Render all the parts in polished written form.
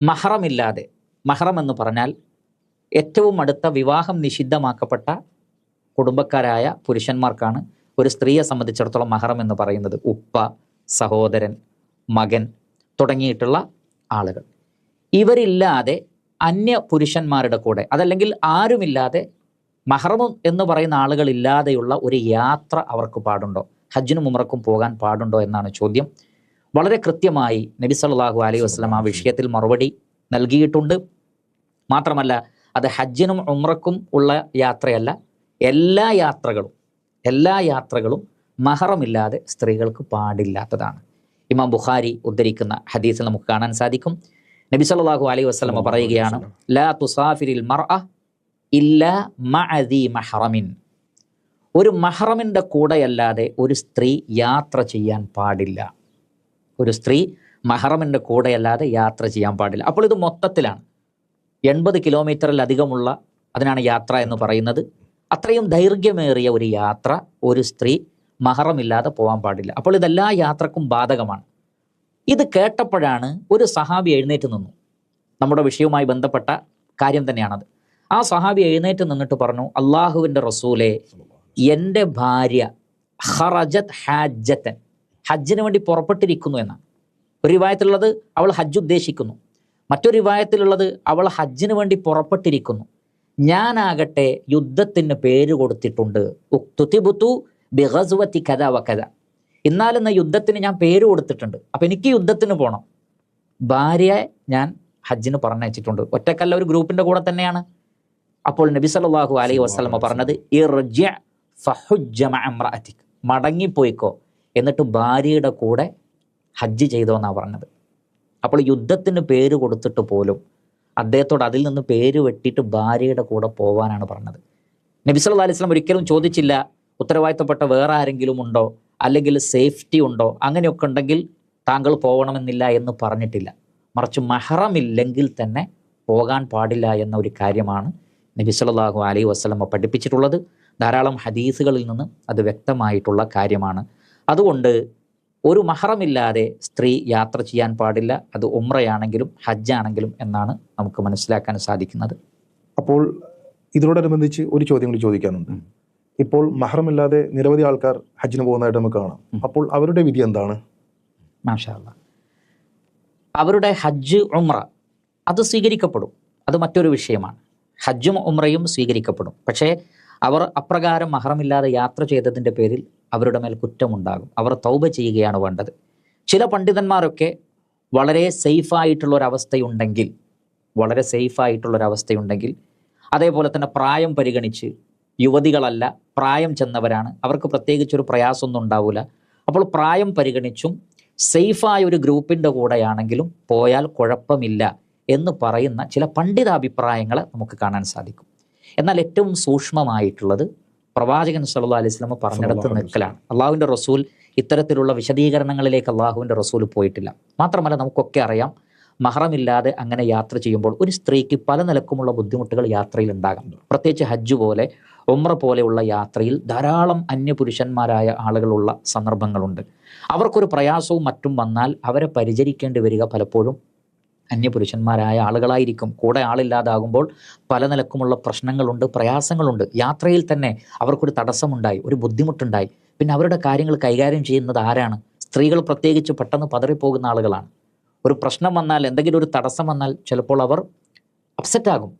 മഹറമില്ലാതെ, മഹറം എന്ന് പറഞ്ഞാൽ ഏറ്റവും അടുത്ത വിവാഹം നിഷിദ്ധമാക്കപ്പെട്ട കുടുംബക്കാരായ പുരുഷന്മാർക്കാണ് ഒരു സ്ത്രീയെ സംബന്ധിച്ചിടത്തോളം മഹറം എന്ന് പറയുന്നത്. ഉപ്പ, സഹോദരൻ, മകൻ തുടങ്ങിയിട്ടുള്ള ആളുകൾ. ഇവരില്ലാതെ അന്യ പുരുഷന്മാരുടെ കൂടെ, അതല്ലെങ്കിൽ ആരുമില്ലാതെ മഹറം എന്ന് പറയുന്ന ആളുകളില്ലാതെയുള്ള ഒരു യാത്ര അവർക്ക് പാടുണ്ടോ, ഹജ്ജിനും ഉംറക്കും പോകാൻ പാടുണ്ടോ എന്നാണ് ചോദ്യം. വളരെ കൃത്യമായി നബി സല്ലല്ലാഹു അലൈഹി വസല്ലം ആ വിഷയത്തിൽ മറുപടി നൽകിയിട്ടുണ്ട്. മാത്രമല്ല അത് ഹജ്ജിനും ഉംറക്കും ഉള്ള യാത്രയല്ല, എല്ലാ യാത്രകളും മഹറമില്ലാതെ സ്ത്രീകൾക്ക് പാടില്ലാത്തതാണ്. ഇമാം ബുഖാരി ഉദ്ധരിക്കുന്ന ഹദീസിൽ നമുക്ക് കാണാൻ സാധിക്കും, നബി സല്ലല്ലാഹു അലൈഹി വസല്ലം പറയുകയാണ്, ലാ തുസാഫിരിൽ മർഅ ഇല്ലാ മഅ ദി മഹ്റമിൻ. ഒരു മഹ്റമിൻ്റെ കൂടെയല്ലാതെ ഒരു സ്ത്രീ യാത്ര ചെയ്യാൻ പാടില്ല. ഒരു സ്ത്രീ മഹ്റമിൻ്റെ കൂടെയല്ലാതെ യാത്ര ചെയ്യാൻ പാടില്ല. അപ്പോൾ ഇത് മൊത്തത്തിലാണ് 80 കിലോമീറ്ററിലധികമുള്ള, അതിനാണ് യാത്ര എന്ന് പറയുന്നത്. അത്രയും ദൈർഘ്യമേറിയ ഒരു യാത്ര ഒരു സ്ത്രീ മഹറമില്ലാതെ പോകാൻ പാടില്ല. അപ്പോൾ ഇതെല്ലാ യാത്രക്കും ബാധകമാണ്. ഇത് കേട്ടപ്പോഴാണ് ഒരു സഹാബി എഴുന്നേറ്റ് നിന്നു. നമ്മുടെ വിഷയവുമായി ബന്ധപ്പെട്ട കാര്യം തന്നെയാണത്. ആ സഹാബി എഴുന്നേറ്റ് നിന്നിട്ട് പറഞ്ഞു, അള്ളാഹുവിൻ്റെ റസൂലെ, എൻ്റെ ഭാര്യ ഖറജത് ഹാജത്തൻ, ഹജ്ജിന് വേണ്ടി പുറപ്പെട്ടിരിക്കുന്നു എന്നാണ്. ഒരു റിവായത്തിലുള്ളത് അവൾ ഹജ്ജ് ഉദ്ദേശിക്കുന്നു, മറ്റൊരു റിവായത്തിലുള്ളത് അവൾ ഹജ്ജിന് വേണ്ടി പുറപ്പെട്ടിരിക്കുന്നു. ഞാനാകട്ടെ യുദ്ധത്തിന് പേര് കൊടുത്തിട്ടുണ്ട്, ഉക്തുതിബുതു ബിഗസ്വതി കദ വകദ, ഇന്നാലെന്ന യുദ്ധത്തിന് ഞാൻ പേര് കൊടുത്തിട്ടുണ്ട്, അപ്പം എനിക്ക് യുദ്ധത്തിന് പോകണം. ഭാര്യയെ ഞാൻ ഹജ്ജിന് പറഞ്ഞയച്ചിട്ടുണ്ട്. ഒറ്റക്കല്ല, ഒരു ഗ്രൂപ്പിൻ്റെ കൂടെ തന്നെയാണ്. അപ്പോൾ നബി സല്ലല്ലാഹു അലൈഹി വസല്ലം പറഞ്ഞത്, ഇർജി ഫഹുജ്ജ മഅ ഇംറഅതിക്, മടങ്ങിപ്പോയിക്കോ, എന്നിട്ട് ഭാര്യയുടെ കൂടെ ഹജ്ജ് ചെയ്തോ എന്നാണ് പറഞ്ഞത്. അപ്പോൾ യുദ്ധത്തിന് പേര് കൊടുത്തിട്ട് പോലും അദ്ദേഹത്തോട് അതിൽ നിന്ന് പേര് വെട്ടിയിട്ട് ഭാര്യയുടെ കൂടെ പോവാനാണ് പറഞ്ഞത്. നബി സല്ലല്ലാഹു അലൈഹി വസല്ലം ഒരിക്കലും ചോദിച്ചില്ല ഉത്തരവാദിത്തപ്പെട്ട വേറെ ആരെങ്കിലും ഉണ്ടോ, അല്ലെങ്കിൽ സേഫ്റ്റി ഉണ്ടോ, അങ്ങനെയൊക്കെ ഉണ്ടെങ്കിൽ താങ്കൾ പോകണമെന്നില്ല എന്ന് പറഞ്ഞിട്ടില്ല. മറിച്ച് മഹറമില്ലെങ്കിൽ തന്നെ പോകാൻ പാടില്ല എന്ന ഒരു കാര്യമാണ് നബി സല്ലല്ലാഹു അലൈഹി വസല്ലം പഠിപ്പിച്ചിട്ടുള്ളത്. ധാരാളം ഹദീസുകളിൽ നിന്ന് അത് വ്യക്തമായിട്ടുള്ള കാര്യമാണ്. അതുകൊണ്ട് ഒരു മഹറമില്ലാതെ സ്ത്രീ യാത്ര ചെയ്യാൻ പാടില്ല, അത് ഉംറയാണെങ്കിലും ഹജ്ജാണെങ്കിലും എന്നാണ് നമുക്ക് മനസ്സിലാക്കാൻ സാധിക്കുന്നത്. അപ്പോൾ ഇതിനോടനുബന്ധിച്ച് ഒരു ചോദ്യം കൂടി ചോദിക്കാനുണ്ട്. ഇപ്പോൾ മഹറമില്ലാതെ നിരവധി ആൾക്കാർ ഹജ്ജിന് പോകുന്നതായിട്ട് നമുക്ക് കാണാം. അപ്പോൾ അവരുടെ വിധി എന്താണ്? മാഷാ അല്ലാഹ്, അവരുടെ ഹജ്ജ് ഉംറ അത് സ്വീകരിക്കപ്പെടും, അത് മറ്റൊരു വിഷയമാണ്. ഹജ്ജും ഉംറയും സ്വീകരിക്കപ്പെടും. പക്ഷേ അവർ അപ്രകാരം മഹറമില്ലാതെ യാത്ര ചെയ്തതിൻ്റെ പേരിൽ അവരുടെ മേൽ കുറ്റമുണ്ടാകും. അവർ തൗബ ചെയ്യുകയാണ് വേണ്ടത്. ചില പണ്ഡിതന്മാരൊക്കെ വളരെ സേഫായിട്ടുള്ളൊരവസ്ഥയുണ്ടെങ്കിൽ, അതേപോലെ തന്നെ പ്രായം പരിഗണിച്ച്, യുവതികളല്ല പ്രായം ചെന്നവരാണ്, അവർക്ക് പ്രത്യേകിച്ചൊരു പ്രയാസമൊന്നും ഉണ്ടാവില്ല. അപ്പോൾ പ്രായം പരിഗണിച്ചും സേഫായ ഒരു ഗ്രൂപ്പിൻ്റെ കൂടെയാണെങ്കിലും പോയാൽ കുഴപ്പമില്ല എന്ന് പറയുന്ന ചില പണ്ഡിതാഭിപ്രായങ്ങളെ നമുക്ക് കാണാൻ സാധിക്കും. എന്നാൽ ഏറ്റവും സൂക്ഷ്മമായിട്ടുള്ളത് പ്രവാചകൻ സല്ലല്ലാഹു അലൈഹി വസല്ലം പറഞ്ഞിടത്ത് നിൽക്കലാണ്. അള്ളാഹുവിൻ്റെ റസൂൽ ഇത്തരത്തിലുള്ള വിശദീകരണങ്ങളിലേക്ക് അള്ളാഹുവിൻ്റെ റസൂൽ പോയിട്ടില്ല. മാത്രമല്ല നമുക്കൊക്കെ അറിയാം, മഹറമില്ലാതെ അങ്ങനെ യാത്ര ചെയ്യുമ്പോൾ ഒരു സ്ത്രീക്ക് പല നിലക്കുമുള്ള ബുദ്ധിമുട്ടുകൾ യാത്രയിൽ ഉണ്ടാകാം. പ്രത്യേകിച്ച് ഹജ്ജ് പോലെ ഉംറ പോലെയുള്ള യാത്രയിൽ ധാരാളം അന്യപുരുഷന്മാരായ ആളുകളുള്ള സന്ദർഭങ്ങളുണ്ട്. അവർക്കൊരു പ്രയാസവും മറ്റും വന്നാൽ അവരെ പരിചരിക്കേണ്ടി വരിക പലപ്പോഴും അന്യപുരുഷന്മാരായ ആളുകളായിരിക്കും. കൂടെ ആളില്ലാതാകുമ്പോൾ പല നിലക്കുമുള്ള പ്രശ്നങ്ങളുണ്ട്, പ്രയാസങ്ങളുണ്ട്. യാത്രയിൽ തന്നെ അവർക്കൊരു തടസ്സമുണ്ടായി, ഒരു ബുദ്ധിമുട്ടുണ്ടായി, പിന്നെ അവരുടെ കാര്യങ്ങൾ കൈകാര്യം ചെയ്യുന്നത് ആരാണ്? സ്ത്രീകൾ പ്രത്യേകിച്ച് പെട്ടെന്ന് പതറിപ്പോകുന്ന ആളുകളാണ്. ഒരു പ്രശ്നം വന്നാൽ, എന്തെങ്കിലും ഒരു തടസ്സം വന്നാൽ ചിലപ്പോൾ അവർ അപ്സെറ്റാകും,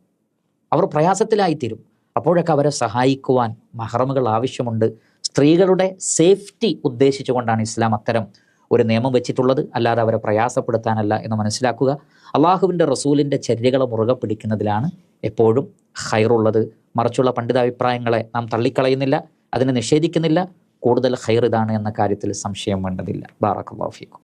അവർ പ്രയാസത്തിലായിത്തീരും. അപ്പോഴൊക്കെ അവരെ സഹായിക്കുവാൻ മഹറമുകൾ ആവശ്യമുണ്ട്. സ്ത്രീകളുടെ സേഫ്റ്റി ഉദ്ദേശിച്ചുകൊണ്ടാണ് ഇസ്ലാം അത്തരം ഒരു നിയമം വെച്ചിട്ടുള്ളത്, അല്ലാതെ അവരെ പ്രയാസപ്പെടുത്താനല്ല എന്ന് മനസ്സിലാക്കുക. അള്ളാഹുവിൻ്റെ റസൂലിൻ്റെ ചര്യകളെ മുറുകെ പിടിക്കുന്നതിലാണ് എപ്പോഴും ഖൈറുള്ളത്. മറിച്ചുള്ള പണ്ഡിതാഭിപ്രായങ്ങളെ നാം തള്ളിക്കളയുന്നില്ല, അതിനെ നിഷേധിക്കുന്നില്ല. കൂടുതൽ ഖൈർ ഇതാണ് എന്ന കാര്യത്തിൽ സംശയം വേണ്ടതില്ല. ബാറക്കല്ലാഹു ഫീക്കും.